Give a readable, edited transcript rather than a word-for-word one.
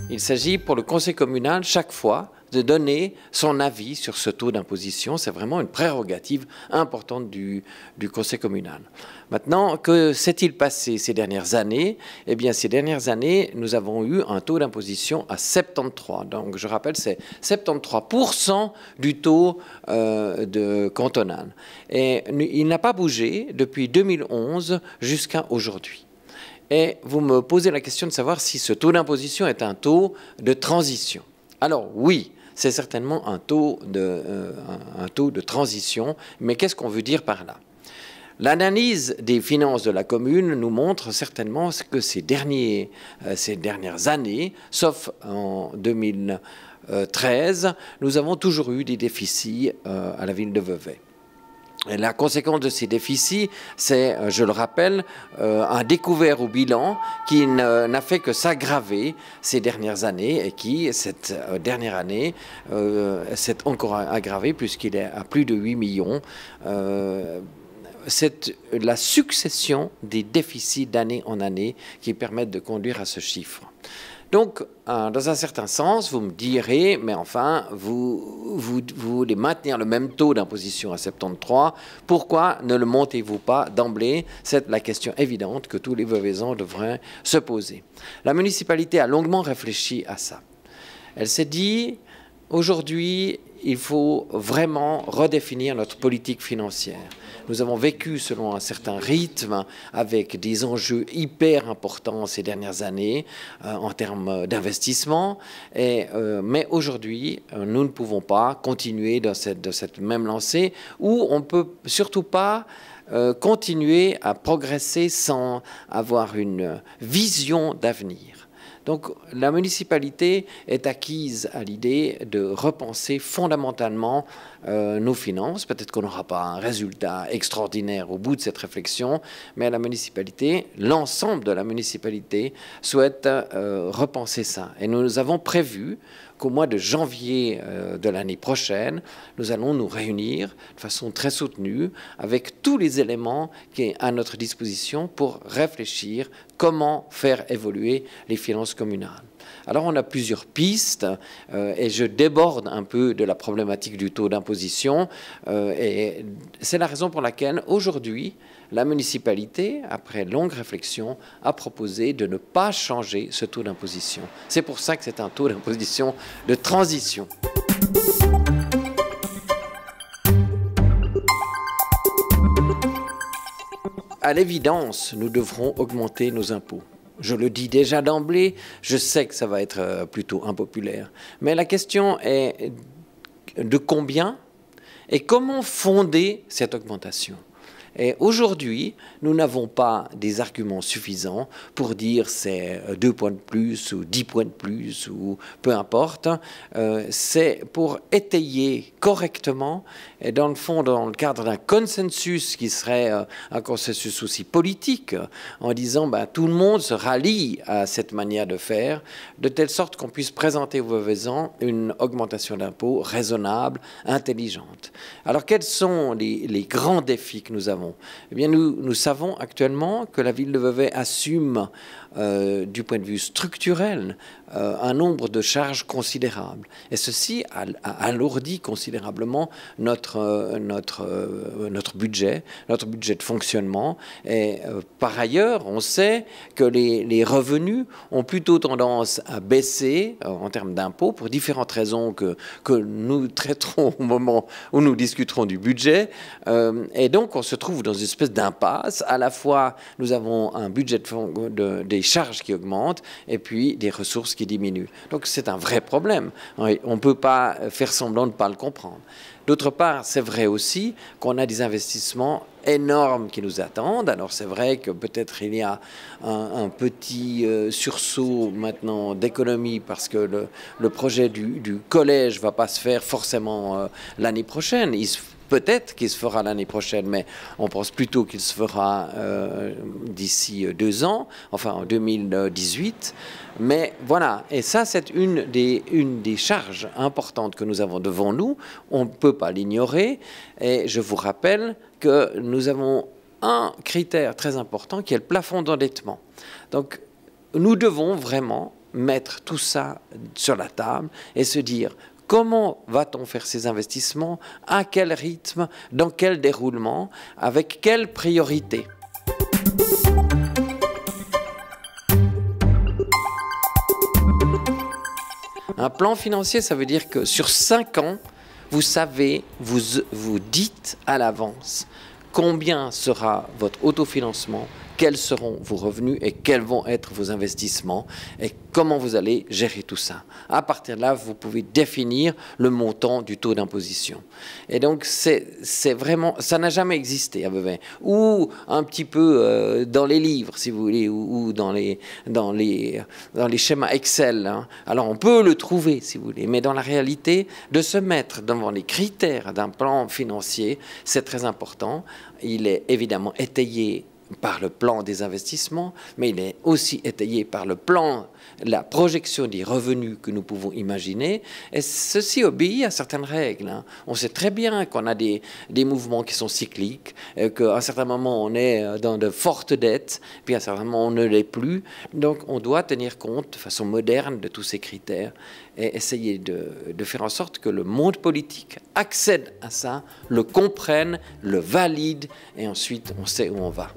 Il s'agit pour le conseil communal chaque fois de donner son avis sur ce taux d'imposition. C'est vraiment une prérogative importante du conseil communal. Maintenant, que s'est-il passé ces dernières années? Eh bien, ces dernières années, nous avons eu un taux d'imposition à 73. Donc, je rappelle, c'est 73% du taux cantonal. Et il n'a pas bougé depuis 2011 jusqu'à aujourd'hui. Et vous me posez la question de savoir si ce taux d'imposition est un taux de transition. Alors oui, c'est certainement un taux de transition, mais qu'est-ce qu'on veut dire par là? L'analyse des finances de la commune nous montre certainement que ces dernières années, sauf en 2013, nous avons toujours eu des déficits à la ville de Vevey. Et la conséquence de ces déficits, c'est, je le rappelle, un découvert au bilan qui n'a fait que s'aggraver ces dernières années et qui, cette dernière année, s'est encore aggravé puisqu'il est à plus de 8 millions. C'est la succession des déficits d'année en année qui permettent de conduire à ce chiffre. Donc, dans un certain sens, vous me direz, mais enfin, vous voulez maintenir le même taux d'imposition à 73, pourquoi ne le montez-vous pas d'emblée? C'est la question évidente que tous les Veuvaisans devraient se poser. La municipalité a longuement réfléchi à ça. Elle s'est dit, aujourd'hui, il faut vraiment redéfinir notre politique financière. Nous avons vécu selon un certain rythme avec des enjeux hyper importants ces dernières années en termes d'investissement. Mais aujourd'hui, nous ne pouvons pas continuer dans cette même lancée où on ne peut surtout pas continuer à progresser sans avoir une vision d'avenir. Donc la municipalité est acquise à l'idée de repenser fondamentalement nos finances. Peut-être qu'on n'aura pas un résultat extraordinaire au bout de cette réflexion, mais la municipalité, l'ensemble de la municipalité souhaite repenser ça. Et nous avons prévu qu'au mois de janvier de l'année prochaine, nous allons nous réunir de façon très soutenue avec tous les éléments qui sont à notre disposition pour réfléchir comment faire évoluer les finances communales. Alors on a plusieurs pistes et je déborde un peu de la problématique du taux d'imposition et c'est la raison pour laquelle aujourd'hui la municipalité, après longue réflexion, a proposé de ne pas changer ce taux d'imposition. C'est pour ça que c'est un taux d'imposition de transition. À l'évidence, nous devrons augmenter nos impôts. Je le dis déjà d'emblée, je sais que ça va être plutôt impopulaire. Mais la question est de combien et comment fonder cette augmentation. Et aujourd'hui, nous n'avons pas des arguments suffisants pour dire c'est 2 points de plus ou 10 points de plus ou peu importe. C'est pour étayer correctement et dans le fond, dans le cadre d'un consensus qui serait un consensus aussi politique, en disant tout le monde se rallie à cette manière de faire, de telle sorte qu'on puisse présenter aux Veuvaisans une augmentation d'impôts raisonnable, intelligente. Alors quels sont les grands défis que nous avons? Eh bien, nous savons actuellement que la ville de Vevey assume, du point de vue structurel, un nombre de charges considérables. Et ceci a alourdi considérablement notre budget de fonctionnement. Et par ailleurs, on sait que les revenus ont plutôt tendance à baisser en termes d'impôts pour différentes raisons que nous traiterons au moment où nous discuterons du budget. Et donc, on se trouve dans une espèce d'impasse. À la fois, nous avons un budget des charges qui augmentent et puis des ressources qui diminuent. Donc, c'est un vrai problème. On ne peut pas faire semblant de ne pas le comprendre. D'autre part, c'est vrai aussi qu'on a des investissements énormes qui nous attendent. Alors c'est vrai que peut-être il y a un petit sursaut maintenant d'économie parce que le projet du collège ne va pas se faire forcément l'année prochaine. peut-être qu'il se fera l'année prochaine, mais on pense plutôt qu'il se fera d'ici 2 ans, enfin en 2018. Mais voilà, et ça c'est une des charges importantes que nous avons devant nous. On ne peut pas l'ignorer. Et je vous rappelle que nous avons un critère très important qui est le plafond d'endettement. Donc nous devons vraiment mettre tout ça sur la table et se dire: comment va-t-on faire ces investissements? À quel rythme? Dans quel déroulement? Avec quelle priorité? Un plan financier, ça veut dire que sur 5 ans, vous savez, vous dites à l'avance combien sera votre autofinancement, quels seront vos revenus et quels vont être vos investissements et comment vous allez gérer tout ça. À partir de là, vous pouvez définir le montant du taux d'imposition. Et donc, c'est vraiment, ça n'a jamais existé à Vevey. Ou un petit peu dans les livres, si vous voulez, ou dans les schémas Excel. Hein. Alors, on peut le trouver, si vous voulez, mais dans la réalité, de se mettre devant les critères d'un plan financier, c'est très important. Il est évidemment étayé par le plan des investissements, mais il est aussi étayé par le plan, la projection des revenus que nous pouvons imaginer. Et ceci obéit à certaines règles. Hein. On sait très bien qu'on a des mouvements qui sont cycliques, qu'à un certain moment on est dans de fortes dettes, puis à un certain moment on ne l'est plus. Donc on doit tenir compte de façon moderne de tous ces critères et essayer de faire en sorte que le monde politique accède à ça, le comprenne, le valide, et ensuite on sait où on va.